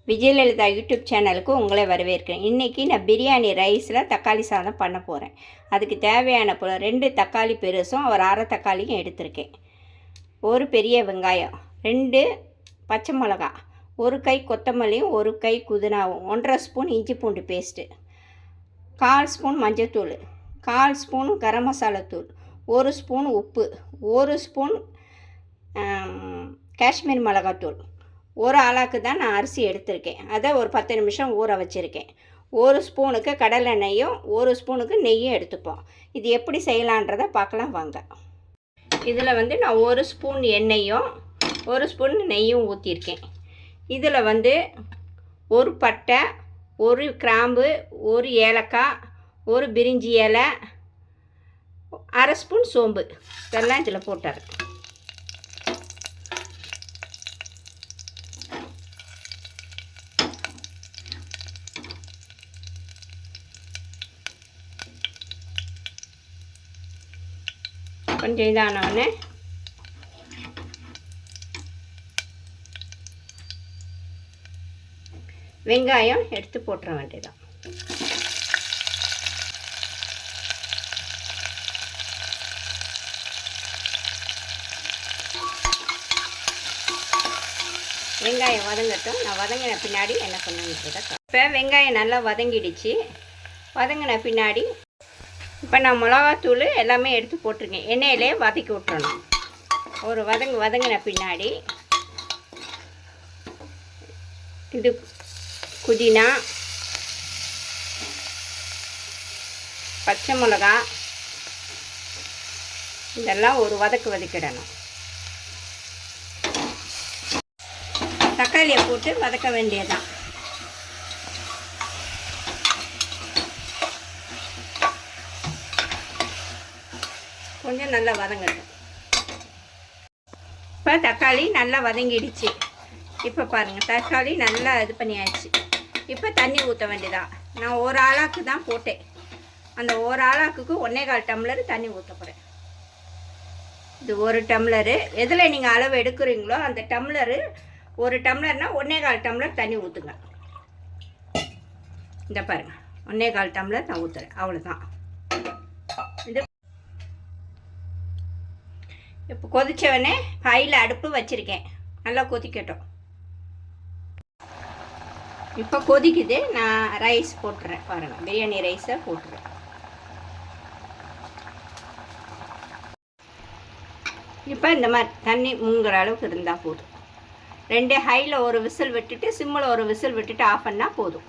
Vijayalalitha YouTube சேனலுக்கு உங்களை வரவேற்கிறேன். இன்றைக்கி நான் பிரியாணி ரைஸில் தக்காளி சாதம் பண்ண போகிறேன். அதுக்கு தேவையான 2 தக்காளி பெருசும் ஒரு அரை தக்காளியும் எடுத்திருக்கேன். ஒரு பெரிய வெங்காயம், 2 பச்சை மிளகா, ஒரு கை கொத்தமல்லியும் ஒரு கை புதினாவும், 1.5 ஸ்பூன் இஞ்சி பூண்டு பேஸ்ட்டு, 1/4 ஸ்பூன் மஞ்சத்தூள், 1/4 ஸ்பூன் கரம் மசாலா தூள், 1 ஸ்பூன் உப்பு, 1 ஸ்பூன் காஷ்மீர் மிளகாத்தூள். ஒரு ஆளாக்கு தான் நான் அரிசி எடுத்திருக்கேன். அதை ஒரு 10 நிமிஷம் ஊற வச்சுருக்கேன். 1 ஸ்பூனுக்கு கடலை எண்ணெயும் 1 ஸ்பூனுக்கு நெய்யும் எடுத்துப்போம். இது எப்படி செய்யலான்றதை பார்க்கலாம் வாங்க. இதில் நான் 1 ஸ்பூன் எண்ணெயும் 1 ஸ்பூன் நெய்யும் ஊற்றிருக்கேன். இதில் ஒரு பட்டை, 1 கிராம்பு, 1 ஏலக்காய், 1 பிரிஞ்சி இலை, அரை ஸ்பூன் சோம்பு இதெல்லாம் இதில் போட்டுறேன். கொஞ்சம் இதானவொடனே வெங்காயம் எடுத்து போட்டுற வேண்டியதான். வெங்காயம் வதங்கட்டும். நான் வதங்கின பின்னாடி என்ன பண்ணுன்றதை இப்போ வெங்காயம் நல்லா வதங்கிடுச்சு. வதங்கின பின்னாடி இப்போ நான் மிளகாத்தூள் எல்லாமே எடுத்து போட்டிருக்கேன். எண்ணெயிலே வதக்கி விட்டுறணும். ஒரு வதங்கின பின்னாடி இது புதினா, பச்சை மிளகா இதெல்லாம் ஒரு வதக்கிடணும். தக்காளியை போட்டு வதக்க வேண்டியதான். கொஞ்சம் நல்லா வதங்கட்டும். இப்போ தக்காளி நல்லா வதங்கிடுச்சு. இப்போ பாருங்கள், தக்காளி நல்லா இது பண்ணியாச்சு. இப்போ தண்ணி ஊற்ற வேண்டியதான். நான் ஒரு ஆளாக்கு தான் போட்டேன். அந்த ஒரு ஆளாக்குக்கு 1/4 டம்ளர் தண்ணி ஊற்ற போகிறேன். இது 1 டம்ளரு. எதில் நீங்கள் அளவு எடுக்கிறீங்களோ அந்த டம்ளரு, 1 டம்ளர்னால் 1/4 டம்ளர் தண்ணி ஊற்றுங்க. இந்த பாருங்கள், 1/4 டம்ளர் நான் ஊற்றுறேன். அவ்வளோதான். இது இப்போ கொதித்தவனே ஹையில் அடுப்பு வச்சுருக்கேன். நல்லா கொதிக்கட்டும். இப்போ கொதிக்குது. நான் ரைஸ் போட்டுறேன். பாருங்கள், பிரியாணி ரைஸை போட்டுறேன். இப்போ இந்த மாதிரி தண்ணி முங்குற அளவுக்கு இருந்தால் போதும். 2 ஹையில் ஒரு விசில் விட்டுட்டு சிம்மில் ஒரு விசில் விட்டுட்டு ஆஃப் பண்ணால் போதும்.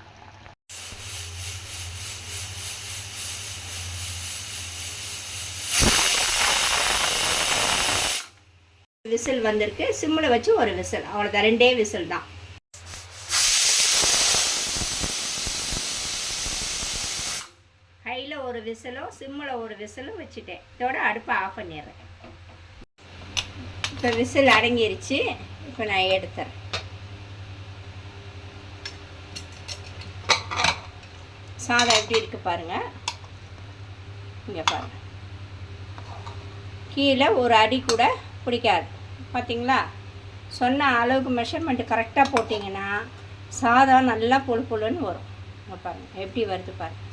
விசில் வந்திருக்கு. சிம்மில் வச்சு ஒரு விசில், அவ்வளோதான். 2 விசில் தான். ஹையில் ஒரு விசிலும் சிம்மில் ஒரு விசிலும் வச்சுட்டேன். இதோட அடுப்பை ஆஃப் பண்ணிடுறேன். இப்போ விசில் அடங்கிருச்சு. இப்போ நான் எடுத்துறேன். சாதம் எப்படி இருக்குது பாருங்கள். இங்கே பாருங்கள், கீழே ஒரு அடி கூட பிடிக்காது. பார்த்தீங்களா? சொன்ன அளவுக்கு மெஷர்மெண்ட்டு கரெக்டாக போட்டிங்கன்னா சாதம் நல்லா பொழுன்னு வரும். பாருங்கள் எப்படி வருது பாருங்கள்.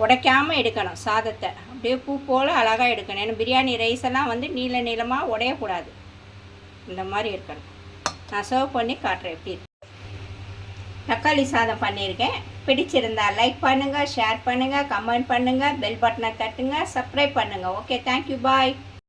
உடைக்காமல் எடுக்கணும் சாதத்தை. அப்படியே பூ போல் அழகாக எடுக்கணும். ஏன்னா பிரியாணி ரைஸ் எல்லாம் நீளமாக உடையக்கூடாது. இந்த மாதிரி இருக்கணும். நான் சர்வ் பண்ணி காட்டுறேன் எப்படி இருக்கு. தக்காளி சாதம் பண்ணியிருக்கேன். பிடிச்சிருந்தா லைக் பண்ணுங்கள், ஷேர் பண்ணுங்கள், கமெண்ட் பண்ணுங்கள், பெல் பட்டனை தட்டுங்க, சப்ஸ்கிரைப் பண்ணுங்கள். ஓகே, தேங்க்யூ, பாய்.